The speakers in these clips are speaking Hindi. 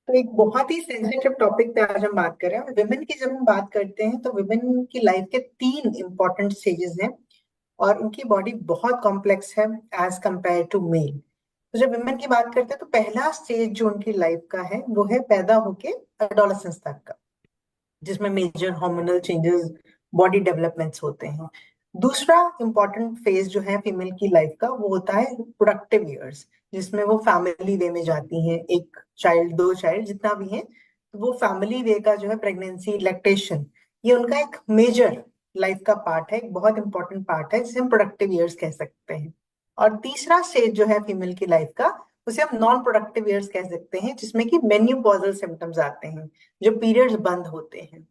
तो एक बहुत ही सेंसिटिव टॉपिक पे आज हम बात कर रहे हैं। विमेन की जब हम बात करते हैं तो विमेन की लाइफ के तीन इंपॉर्टेंट स्टेजेस हैं और उनकी बॉडी बहुत कॉम्प्लेक्स है एज कंपेयर टू मेल। तो जब विमेन की बात करते हैं तो पहला स्टेज जो उनकी लाइफ का है वो है पैदा होके एडोलेसेंस तक का, जिसमें major hormonal changes, body developments होते हैं। दूसरा इंपॉर्टेंट फेज जो है फीमेल की लाइफ का वो होता है प्रोडक्टिव ईयर्स, जिसमें वो फैमिली वे में जाती हैं, एक चाइल्ड, दो चाइल्ड, जितना भी है। तो वो फैमिली वे का जो है प्रेगनेंसी, लैक्टेशन, ये उनका एक मेजर लाइफ का पार्ट है, एक बहुत इंपॉर्टेंट पार्ट है जिसे हम प्रोडक्टिव ईयर्स कह सकते हैं। और तीसरा स्टेज जो है फीमेल की लाइफ का उसे हम नॉन प्रोडक्टिव ईयर्स कह सकते हैं, जिसमें कि मेन्यूपॉजल सिम्टम्स आते हैं, जो पीरियड्स बंद होते हैं।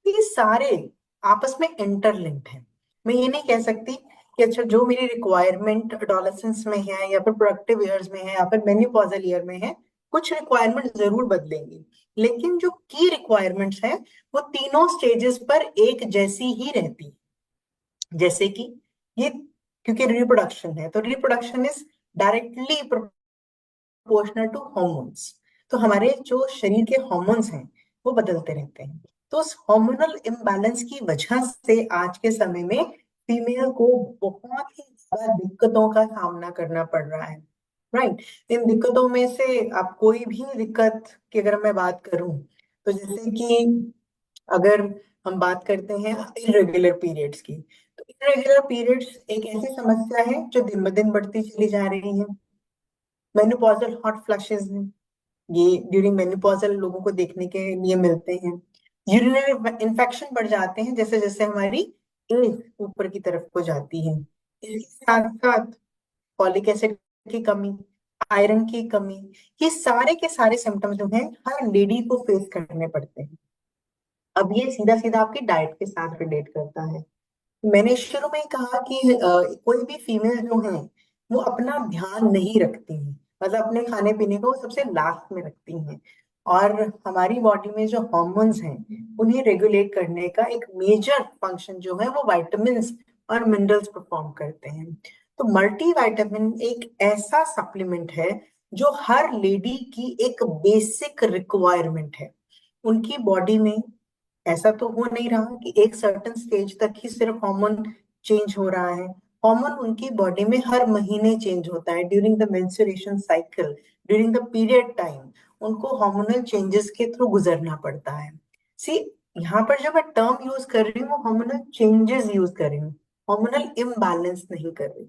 ये सारे आपस में इंटरलिंक्ड हैं। मैं ये नहीं कह सकती कि अच्छा जो मेरी रिक्वायरमेंट एडोलेसेंस में है या फिर प्रोडक्टिव ईयर्स में है या फिर मेन्यूपॉजल ईयर में है, कुछ रिक्वायरमेंट जरूर बदलेंगी, लेकिन जो की रिक्वायरमेंट्स हैं वो तीनों स्टेजेस पर एक जैसी ही रहती है। जैसे कि ये, क्योंकि रिप्रोडक्शन है तो reproduction is directly proportional to hormones. तो हमारे जो शरीर के हॉर्मोन्स हैं वो बदलते रहते हैं। तो उस हार्मोनल इम्बैलेंस की वजह से आज के समय में फीमेल को बहुत ही ज्यादा दिक्कतों का सामना करना पड़ रहा है। राइट। इन दिक्कतों में से आप कोई भी दिक्कत की अगर मैं बात करूं, तो जैसे कि अगर हम बात करते हैं इरेगुलर पीरियड्स की, तो इरेगुलर पीरियड्स एक ऐसी समस्या है जो दिन ब दिन बढ़ती चली जा रही है। मेनोपॉजल हॉट फ्लैशेस हैं, ये ड्यूरिंग मेनोपॉजल लोगों को देखने के लिए मिलते हैं। यूरिनरी इन्फेक्शन बढ़ जाते हैं जैसे जैसे हमारी एज ऊपर की तरफ को जाती है। इसके साथ साथ फॉलिक एसिड की कमी, आयरन की कमी, ये सारे के सारे सिम्टम्स जो हैं हर लेडी को फेस करने पड़ते हैं। अब ये सीधा सीधा आपकी डाइट के साथ रिलेट करता है। मैंने शुरू में ही कहा कि कोई भी फीमेल जो है वो अपना ध्यान नहीं रखती है, मतलब अपने खाने पीने को वो सबसे लास्ट में रखती हैं। और हमारी बॉडी में जो हॉर्मोन्स हैं उन्हें रेगुलेट करने का एक मेजर फंक्शन जो है वो विटामिन्स और मिनरल्स परफॉर्म करते हैं। तो मल्टी विटामिन एक ऐसा सप्लीमेंट है जो हर लेडी की एक बेसिक रिक्वायरमेंट है। उनकी बॉडी में ऐसा तो हो नहीं रहा कि एक सर्टेन स्टेज तक ही सिर्फ हार्मोन चेंज हो रहा है। हार्मोन उनकी बॉडी में हर महीने चेंज होता है, during the menstruation cycle, during the period time उनको हार्मोनल चेंजेस के थ्रू गुजरना पड़ता है। सी, यहाँ पर जो मैं टर्म यूज कर रही हूँ वो हार्मोनल चेंजेस यूज कर रही हूँ, हार्मोनल इम्बैलेंस नहीं कर रही।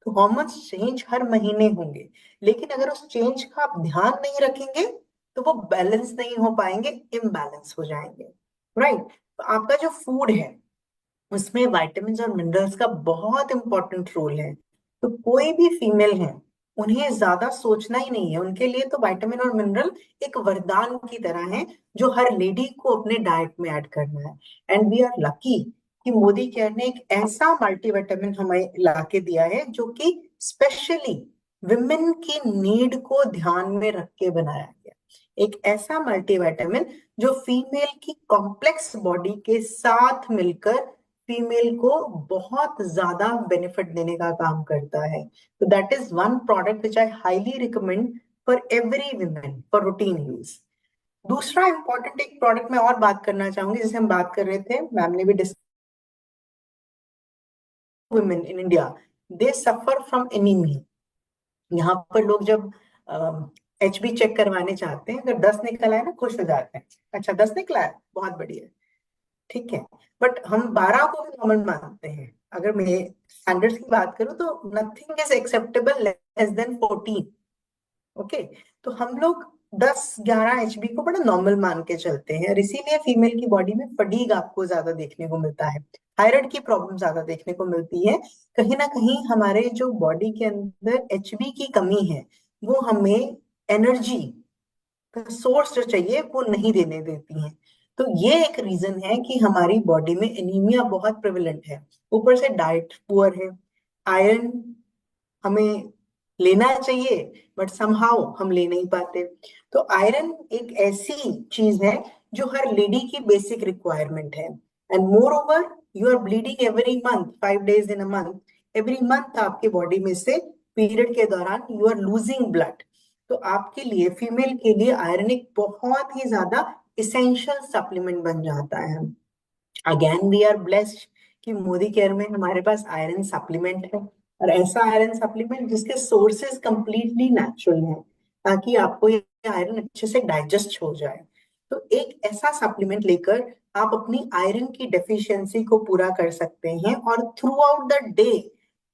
तो हार्मोन्स चेंज हर महीने होंगे, लेकिन अगर उस चेंज का आप ध्यान नहीं रखेंगे तो वो बैलेंस नहीं हो पाएंगे, इम्बैलेंस हो जाएंगे। राइट। तो आपका जो फूड है उसमें विटामिन और मिनरल्स का बहुत इंपॉर्टेंट रोल है। तो कोई भी फीमेल है उन्हें ज्यादा सोचना ही नहीं है, उनके लिए तो विटामिन और मिनरल एक वरदान की तरह है जो हर लेडी को अपने डाइट में ऐड करना है। एंड वी आर लकी कि मोदी केयर ने एक ऐसा मल्टीविटामिन हमें ला के दिया है जो कि स्पेशली विमेन की नीड को ध्यान में रख के बनाया गया। एक ऐसा मल्टीविटामिन जो फीमेल की कॉम्प्लेक्स बॉडी के साथ मिलकर फीमेल को बहुत ज्यादा बेनिफिट देने का काम करता है। तो that is one product which I highly recommend for every women for routine use. दूसरा इंपॉर्टेंट एक प्रोडक्ट मैं और बात करना चाहूंगी, जिसे हम बात कर रहे थे, मैम ने भी discuss, women in India they suffer from anaemia. यहाँ पर लोग जब एच बी चेक करवाने चाहते हैं, अगर 10 निकल आए ना खुश हो जाते हैं, अच्छा 10 निकला है बहुत बढ़िया, ठीक है। बट हम 12 को भी नॉर्मल मानते हैं। अगर मैं स्टैंडर्ड्स की बात करूं तो nothing is acceptable less than 14। Okay. तो हम लोग 10-11 एचबी को बड़ा नॉर्मल मान के चलते हैं और इसीलिए फीमेल की बॉडी में फटीग आपको ज्यादा देखने को मिलता है, थायराइड की प्रॉब्लम ज्यादा देखने को मिलती है। कहीं ना कहीं हमारे जो बॉडी के अंदर एचबी की कमी है वो हमें एनर्जी सोर्स जो चाहिए वो नहीं देने देती हैं। तो ये एक रीजन है कि हमारी बॉडी में एनीमिया बहुत प्रेवलेंट है। ऊपर से डाइट पुअर है, आयरन हमें लेना चाहिए बट समहाउ हम ले नहीं पाते। तो आयरन एक ऐसी चीज है जो हर लेडी की बेसिक रिक्वायरमेंट है। And moreover, you are bleeding every month, 5 days in a month, every month आपके बॉडी में से पीरियड के दौरान यू आर लूजिंग ब्लड। तो आपके लिए, फीमेल के लिए आयरन एक बहुत ही ज्यादा इसेंशियल सप्लीमेंट बन जाता है। अगेन वी आर ब्लेस्ड कि मोदी केयर में हमारे पास आयरन सप्लीमेंट है, और ऐसा आयरन सप्लीमेंट जिसके सोर्सेज कंप्लीटली नेचुरल हैं, ताकि आपको ये आयरन अच्छे से डाइजेस्ट हो जाए। तो एक ऐसा सप्लीमेंट लेकर आप अपनी आयरन की डेफिशिएंसी को पूरा कर सकते हैं, और थ्रू आउट द डे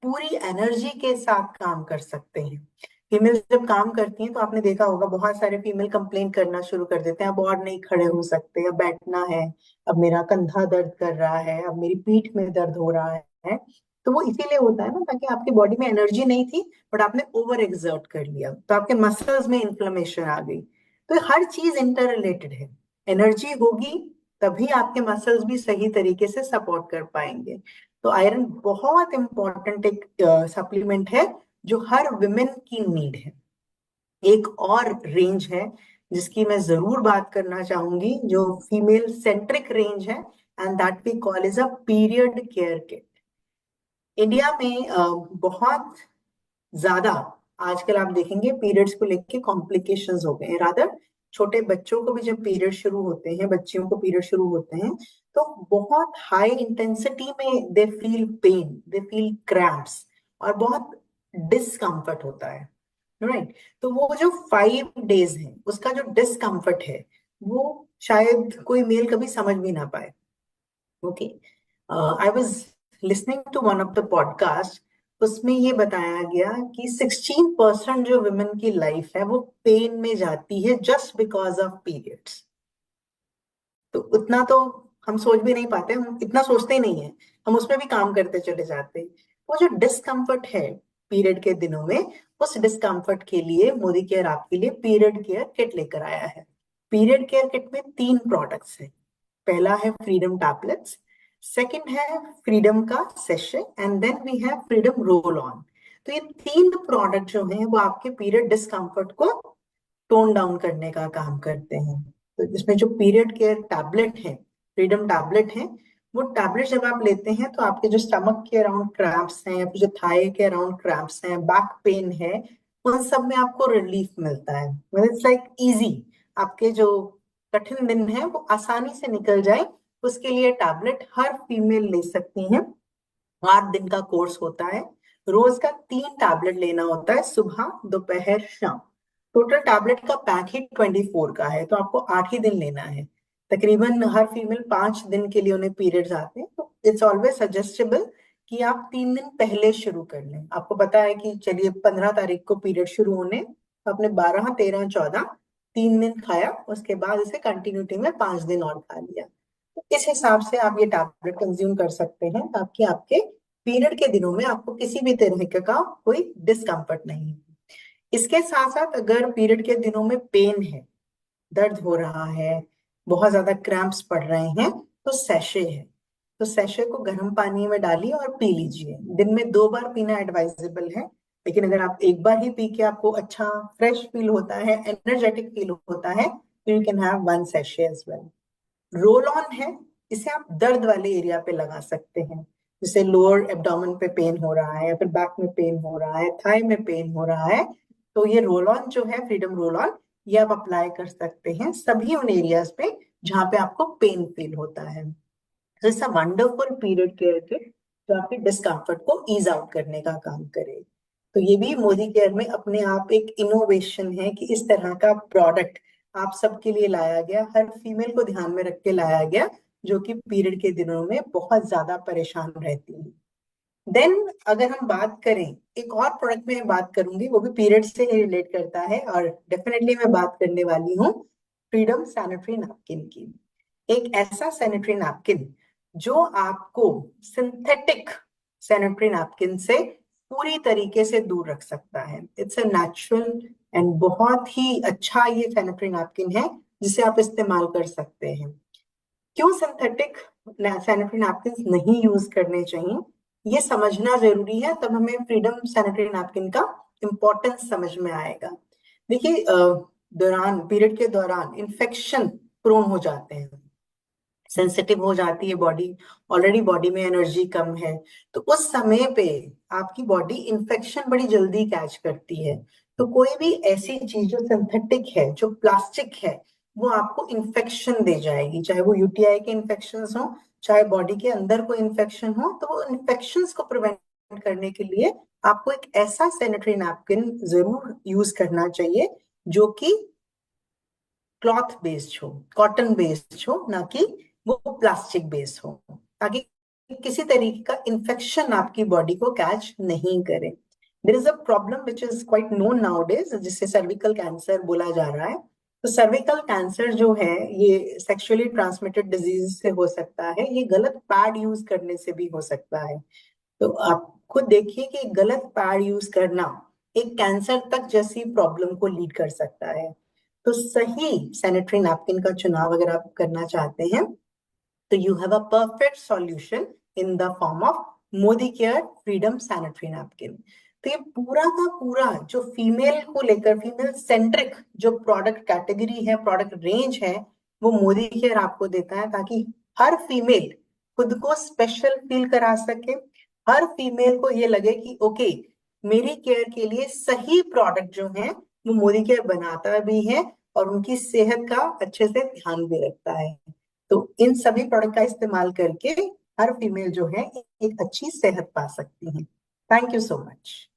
पूरी एनर्जी के साथ काम कर सकते हैं। फीमेल जब काम करती हैं तो आपने देखा होगा बहुत सारे फीमेल कंप्लेन करना शुरू कर देते हैं, अब और नहीं खड़े हो सकते, अब बैठना है, अब मेरा कंधा दर्द कर रहा है, अब मेरी पीठ में दर्द हो रहा है। तो वो इसीलिए होता है ना, ताकि आपकी बॉडी में एनर्जी नहीं थी, बट आपने ओवर एक्सर्ट कर लिया, तो आपके मसल्स में इन्फ्लेमेशन आ गई। तो हर चीज इंटर रिलेटेड है। एनर्जी होगी तभी आपके मसल्स भी सही तरीके से सपोर्ट कर पाएंगे। तो आयरन बहुत इंपॉर्टेंट एक सप्लीमेंट है जो हर विमेन की नीड है। एक और रेंज है जिसकी मैं जरूर बात करना चाहूंगी, जो फीमेल सेंट्रिक रेंज है, and that we call is a period care kit. India में बहुत ज्यादा आजकल आप देखेंगे पीरियड्स को लेके कॉम्प्लिकेशंस हो गए हैं। रादर छोटे बच्चों को भी जब पीरियड शुरू होते हैं, बच्चियों को पीरियड शुरू होते हैं, तो बहुत हाई इंटेंसिटी में they feel pain, they feel cramps, और बहुत डिस्कम्फर्ट होता है, राइट। तो वो जो 5 डेज है उसका जो डिस्कम्फर्ट है, वो शायद कोई मेल कभी समझ भी ना पाए। Okay, I was listening to one of the podcast, उसमें ये बताया गया कि 16% जो वुमेन की लाइफ है वो पेन में जाती है जस्ट बिकॉज ऑफ पीरियड्स। तो उतना तो हम सोच भी नहीं पाते, हम इतना सोचते ही नहीं है, हम उसमें भी काम करते चले जाते हैं। वो जो डिस्कम्फर्ट है पीरियड के दिनों में, उस डिस्कम्फर्ट के लिए मोदी केयर आपके लिए पीरियड केयर किट लेकर आया है। पीरियड केयर किट में 3 प्रोडक्ट्स हैं। पहला है फ्रीडम टैबलेट्स, सेकंड है फ्रीडम का sachet, and then we have Freedom roll on. तो ये 3 प्रोडक्ट जो हैं वो आपके पीरियड डिस्कम्फर्ट को टोन डाउन करने का काम करते हैं। तो इसमें जो पीरियड केयर टैबलेट है, फ्रीडम टैबलेट है, वो टैबलेट जब आप लेते हैं तो आपके जो स्टमक के अराउंड क्रैम्प्स हैं, या फिर जो थाई के अराउंड क्रैम्प्स हैं, बैक पेन है, उन सब में आपको रिलीफ मिलता है। मतलब इट्स लाइक इजी, आपके जो कठिन दिन है वो आसानी से निकल जाए, उसके लिए टैबलेट हर फीमेल ले सकती है। 8 दिन का कोर्स होता है, रोज का 3 टैबलेट लेना होता है, सुबह दोपहर शाम। टोटल टैबलेट का पैक ही 24 का है, तो आपको 8 ही दिन लेना है। तकरीबन हर फीमेल 5 दिन के लिए उन्हें पीरियड्स आते हैं, तो इट्स ऑलवेज सजेस्टेबल कि आप 3 दिन पहले शुरू कर लें। आपको पता है कि चलिए 15 तारीख को पीरियड शुरू होने, तो आपने 12, 13, 14 3 दिन खाया, उसके बाद इसे कंटिन्यूटी में 5 दिन और खा लिया। तो इस हिसाब से आप ये टैबलेट कंज्यूम कर सकते हैं, ताकि आपके पीरियड के दिनों में आपको किसी भी तरह का कोई डिस्कम्फर्ट नहीं है। इसके साथ साथ अगर पीरियड के दिनों में पेन है, दर्द हो रहा है, बहुत ज्यादा क्रैम्प्स पड़ रहे हैं, तो सैशे है। तो सैशे को गर्म पानी में डालिए और पी लीजिए। दिन में 2 बार पीना एडवाइजेबल है, लेकिन अगर आप एक बार ही पी के आपको अच्छा फ्रेश फील होता है, एनर्जेटिक फील होता है, तो you can have 1 sachet as well. Roll on है, इसे आप दर्द वाले एरिया पे लगा सकते हैं, जैसे लोअर एब्डोमेन पे पेन हो रहा है, या फिर बैक में पेन हो रहा है, थाई में पेन हो रहा है, तो ये रोल ऑन जो है, फ्रीडम रोल ऑन, ये आप अप्लाई कर सकते हैं सभी उन एरियाज पे जहां पे आपको पेन फील होता है। तो it's a wonderful period care kit जो आपके डिस्कम्फर्ट को ईज आउट करने का काम करे। तो ये भी मोदी केयर में अपने आप एक इनोवेशन है कि इस तरह का प्रोडक्ट आप सबके लिए लाया गया, हर फीमेल को ध्यान में रख के लाया गया, जो कि पीरियड के दिनों में बहुत ज्यादा परेशान रहती है। देन अगर हम बात करें, एक और प्रोडक्ट में बात करूंगी, वो भी पीरियड से ही रिलेट करता है, और डेफिनेटली मैं बात करने वाली हूँ फ्रीडम सैनिटरी नैपकिन की। एक ऐसा सैनिटरी नैपकिन जो आपको सिंथेटिक सैनिटरी नैपकिन से पूरी तरीके से दूर रख सकता है। इट्स अ नेचुरल एंड बहुत ही अच्छा ये सैनिटरी नैपकिन है जिसे आप इस्तेमाल कर सकते हैं। क्यों सिंथेटिक सैनिटरी नैपकिन नहीं यूज करने चाहिए, ये समझना जरूरी है, तब हमें फ्रीडम सैनिटरी नैपकिन का इम्पोर्टेंस समझ में आएगा। देखिए, दौरान पीरियड के दौरान इन्फेक्शन प्रोन हो जाते हैं, सेंसिटिव हो जाती है बॉडी, ऑलरेडी बॉडी में एनर्जी कम है, तो उस समय पे आपकी बॉडी इन्फेक्शन बड़ी जल्दी कैच करती है। तो कोई भी ऐसी चीज जो सिंथेटिक है, जो प्लास्टिक है, वो आपको इन्फेक्शन दे जाएगी, चाहे वो यूटीआई के इन्फेक्शन हो, चाहे बॉडी के अंदर कोई इन्फेक्शन हो। तो वो इन्फेक्शंस को प्रिवेंट करने के लिए आपको एक ऐसा सैनिटरी नैपकिन जरूर यूज करना चाहिए जो कि क्लॉथ बेस्ड हो, कॉटन बेस्ड हो, ना कि वो प्लास्टिक बेस्ड हो, ताकि किसी तरीके का इन्फेक्शन आपकी बॉडी को कैच नहीं करे। There is a problem which is quite known now days, जिससे सर्विकल कैंसर बोला जा रहा है। तो सर्विकल कैंसर जो है ये सेक्सुअली ट्रांसमिटेड डिजीज से हो सकता है, ये गलत पैड यूज करने से भी हो सकता है। तो आप खुद देखिए कि गलत पैड यूज करना एक कैंसर तक जैसी प्रॉब्लम को लीड कर सकता है। तो सही सैनिटरी नैपकिन का चुनाव अगर आप करना चाहते हैं, तो you have a perfect solution in the form of Modi care freedom sanitary napkin. तो ये पूरा का पूरा जो फीमेल को लेकर, फीमेल सेंट्रिक जो प्रोडक्ट कैटेगरी है, प्रोडक्ट रेंज है, वो मोदी केयर आपको देता है, ताकि हर फीमेल खुद को स्पेशल फील करा सके, हर फीमेल को ये लगे कि ओके, मेरी केयर के लिए सही प्रोडक्ट जो है वो मोदी केयर बनाता भी है और उनकी सेहत का अच्छे से ध्यान भी रखता है। तो इन सभी प्रोडक्ट का इस्तेमाल करके हर फीमेल जो है एक अच्छी सेहत पा सकती है। Thank you so much.